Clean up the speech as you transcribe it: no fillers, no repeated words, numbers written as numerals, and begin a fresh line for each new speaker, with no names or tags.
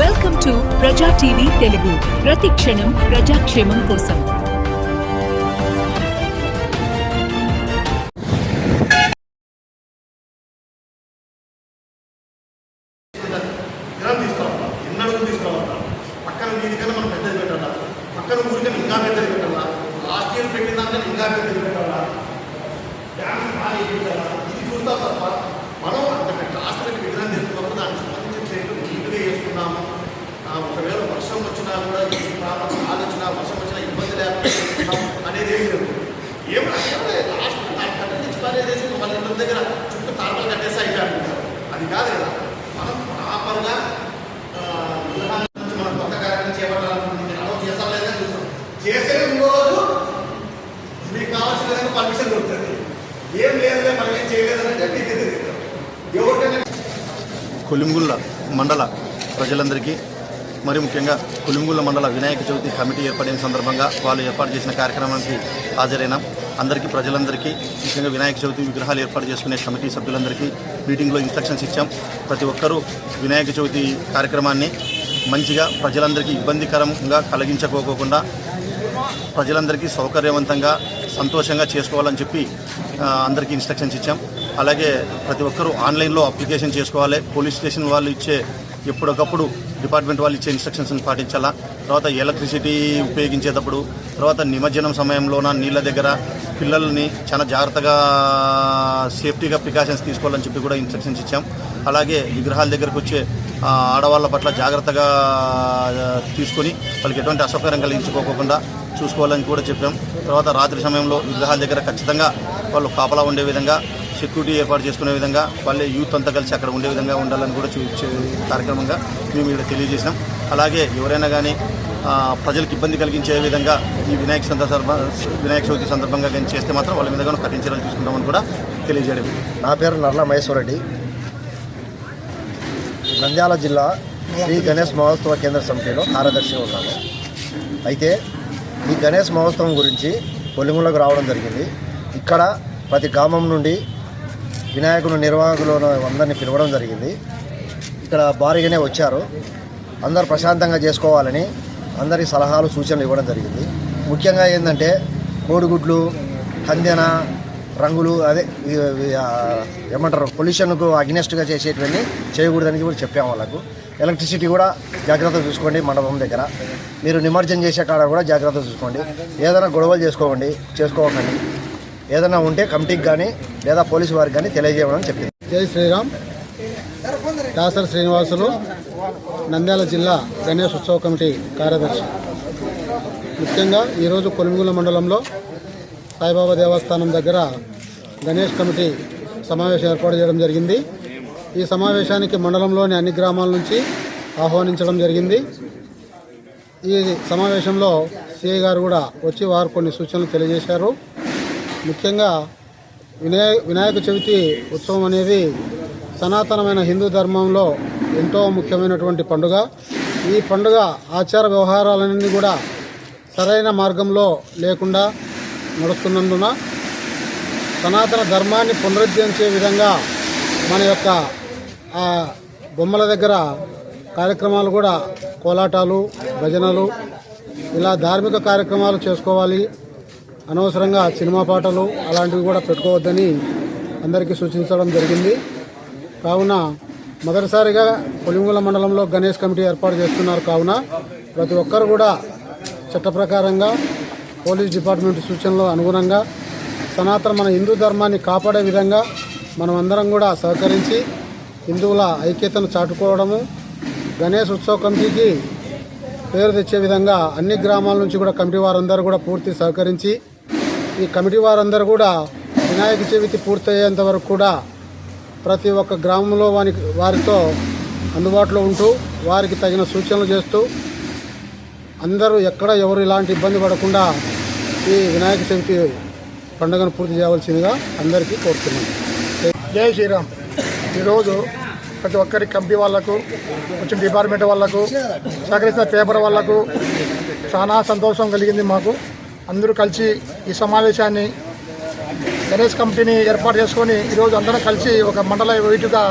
Welcome to ప్రజా TV Telugu. ప్రతి క్షణం ప్రజాక్షేమం కోసం.
పక్కన వీధికన్నా మనం పెద్దది పెట్టాలా, పక్కన ఊరికన్నా ఇంకా పెద్దది పెట్టాలా, లాస్ట్ ఇయర్ పెట్టిందాక ఇంకా పెద్దది పెట్టాలా, డ్యాన్స్ బాగా పెట్టాలా, ఇది చూస్తాం తప్ప మనం అంత లాస్ట్ పెట్టి విగ్రహం తీసుకున్నప్పుడు దానికి సంబంధించిన సేపు నీట్గా వేసుకున్నాము. ఒకవేళ వర్షం వచ్చినా కూడా ఈ ప్రాంతం గాలి వచ్చినా వర్షం వచ్చినా ఇబ్బంది లేకుండా అనేది ఏం లేదు. ఏం లాస్ట్ కట్టలు తెచ్చుకోలేదేసి వాళ్ళ ఇంటి దగ్గర చుట్టూ తారలు కట్టేసి అయిపోయారు. అది కాదు కదా, మనం ప్రాపర్గా మనం కొత్త కార్యక్రమం చేపట్టాలనుకుంటుంది. అలా చేస్తాం లేదా చూస్తాం. చేసే రోజు మీకు కావాల్సిన విధంగా పర్మిషన్ దొరుకుతుంది. ఏం లేదులే మనం ఏం చేయలేదంటే ఎవరికైనా.
కొలింగుళ్ళ మండల ప్రజలందరికీ, మరి ముఖ్యంగా కొలింగుళ్ళ మండల వినాయక చవితి కమిటీ ఏర్పడిన సందర్భంగా వాళ్ళు ఏర్పాటు చేసిన కార్యక్రమానికి హాజరైన అందరికీ, ప్రజలందరికీ, ముఖ్యంగా వినాయక చవితి విగ్రహాలు ఏర్పాటు చేసుకునే కమిటీ సభ్యులందరికీ మీటింగ్లో ఇన్స్ట్రక్షన్స్ ఇచ్చాం. ప్రతి ఒక్కరూ వినాయక చవితి కార్యక్రమాన్ని మంచిగా ప్రజలందరికీ ఇబ్బందికరంగా కలిగించుకోకుండా ప్రజలందరికీ సౌకర్యవంతంగా సంతోషంగా చేసుకోవాలని చెప్పి అందరికీ ఇన్స్ట్రక్షన్స్ ఇచ్చాం. అలాగే ప్రతి ఒక్కరూ ఆన్లైన్లో అప్లికేషన్ చేసుకోవాలి. పోలీస్ స్టేషన్ వాళ్ళు ఇచ్చే ఎప్పటికప్పుడు డిపార్ట్మెంట్ వాళ్ళు ఇచ్చే ఇన్స్ట్రక్షన్స్ని పాటించాలా. తర్వాత ఎలక్ట్రిసిటీ ఉపయోగించేటప్పుడు, తర్వాత నిమజ్జనం సమయంలోన నీళ్ళ దగ్గర పిల్లల్ని చాలా జాగ్రత్తగా సేఫ్టీగా ప్రికాషన్స్ తీసుకోవాలని చెప్పి కూడా ఇన్స్ట్రక్షన్స్ ఇచ్చాం. అలాగే విగ్రహాల దగ్గరకు వచ్చే ఆడవాళ్ళ పట్ల జాగ్రత్తగా తీసుకొని వాళ్ళకి ఎటువంటి అసౌకర్యం కలిగించుకోకుండా చూసుకోవాలని కూడా చెప్పాం. తర్వాత రాత్రి సమయంలో విగ్రహాల దగ్గర ఖచ్చితంగా వాళ్ళు కాపలా ఉండే విధంగా, సెక్యూరిటీ ఏర్పాటు చేసుకునే విధంగా, వాళ్ళే యూత్ అంతా కలిసి అక్కడ ఉండే విధంగా ఉండాలని కూడా కార్యక్రమంగా మేము ఇక్కడ తెలియజేసినాం. అలాగే ఎవరైనా కానీ ప్రజలకు ఇబ్బంది కలిగించే విధంగా ఈ వినాయక చవితి సందర్భంగా కానీ చేస్తే మాత్రం వాళ్ళ మీద కూడా కఠిన చర్యలు తీసుకుంటామని కూడా తెలియజేయడం.
నా పేరు నర్ల మహేశ్వరరెడ్డి, నంద్యాల జిల్లా శ్రీ గణేష్ మహోత్సవ కేంద్ర సమితిలో కార్యదర్శిగా ఉన్నాను. అయితే ఈ గణేష్ మహోత్సవం గురించి కొలింగులకు రావడం జరిగింది. ఇక్కడ ప్రతి గ్రామం నుండి వినాయకుడు నిర్వాహకులను అందరినీ పిలవడం జరిగింది. ఇక్కడ భారీగానే వచ్చారు. అందరూ ప్రశాంతంగా చేసుకోవాలని అందరి సలహాలు, సూచనలు ఇవ్వడం జరిగింది. ముఖ్యంగా ఏంటంటే కోడిగుడ్లు, కందెన, రంగులు, అదే ఏమంటారు పొల్యూషన్కు అగ్నెస్ట్గా చేసేటివన్నీ చేయకూడదని కూడా చెప్పాము వాళ్ళకు. ఎలక్ట్రిసిటీ కూడా జాగ్రత్త చూసుకోండి. మండపం దగ్గర మీరు నిమజ్జనం చేసే కాడ కూడా జాగ్రత్త చూసుకోండి. ఏదైనా గొడవలు చేసుకోకండి. ఏదైనా ఉంటే కమిటీకి కానీ లేదా పోలీసు వారికి కానీ తెలియజేయడం చెప్పింది.
జై శ్రీరామ్. దాసరి శ్రీనివాసులు, నంద్యాల జిల్లా గణేష్ ఉత్సవ కమిటీ కార్యదర్శి. ముఖ్యంగా ఈరోజు కొలింగుల మండలంలో సాయిబాబా దేవస్థానం దగ్గర గణేష్ కమిటీ సమావేశం ఏర్పాటు చేయడం జరిగింది. ఈ సమావేశానికి మండలంలోని అన్ని గ్రామాల నుంచి ఆహ్వానించడం జరిగింది. ఈ సమావేశంలో సిఐ గారు కూడా వచ్చి వారు కొన్ని సూచనలు తెలియజేశారు. ముఖ్యంగా వినాయక చవితి ఉత్సవం అనేది సనాతనమైన హిందూ ధర్మంలో ఎంతో ముఖ్యమైనటువంటి పండుగ. ఈ పండుగ ఆచార వ్యవహారాలన్నీ కూడా సరైన మార్గంలో లేకుండా నడుస్తున్నందున సనాతన ధర్మాన్ని పునరుద్ధరించే విధంగా మన యొక్క బొమ్మల దగ్గర కార్యక్రమాలు కూడా కోలాటాలు, భజనలు, ఇలా ధార్మిక కార్యక్రమాలు చేసుకోవాలి. అనవసరంగా సినిమా పాటలు అలాంటివి కూడా పెట్టుకోవద్దని అందరికీ సూచించడం జరిగింది. కావున మొదటిసారిగా కొలింగుల మండలంలో గణేష్ కమిటీ ఏర్పాటు చేస్తున్నారు. కావున ప్రతి ఒక్కరు కూడా చట్ట ప్రకారంగా పోలీస్ డిపార్ట్మెంట్ సూచనలు అనుగుణంగా సనాతన మన హిందూ ధర్మాన్ని కాపాడే విధంగా మనం అందరం కూడా సహకరించి హిందువుల ఐక్యతను చాటుకోవడము, గణేష్ ఉత్సవ కమిటీకి పేరు తెచ్చే విధంగా అన్ని గ్రామాల నుంచి కూడా కమిటీ వారందరూ కూడా పూర్తి సహకరించి ఈ కమిటీ వారందరూ కూడా వినాయక చవితి పూర్తయ్యేంత వరకు కూడా ప్రతి ఒక్క గ్రామంలో వారితో అందుబాటులో ఉంటూ వారికి తగిన సూచనలు చేస్తూ అందరూ ఎక్కడ ఎవరు ఇలాంటి ఇబ్బంది పడకుండా ఈ వినాయక చవితి పండుగను పూర్తి చేయవలసిందిగా అందరికీ కోరుతున్నాను.
జై శ్రీరామ్. ఈరోజు ప్రతి ఒక్కరి కమిటీ వాళ్లకు, వచ్చిన డిపార్ట్మెంట్ వాళ్లకు, సహకరించిన పేపర్ వాళ్లకు చాలా సంతోషం కలిగింది. మాకు అందరూ కలిసి ఈ సమావేశాన్ని గణేష్ కమిటీని ఏర్పాటు చేసుకొని ఈరోజు అందరం కలిసి ఒక మండల వైటుగా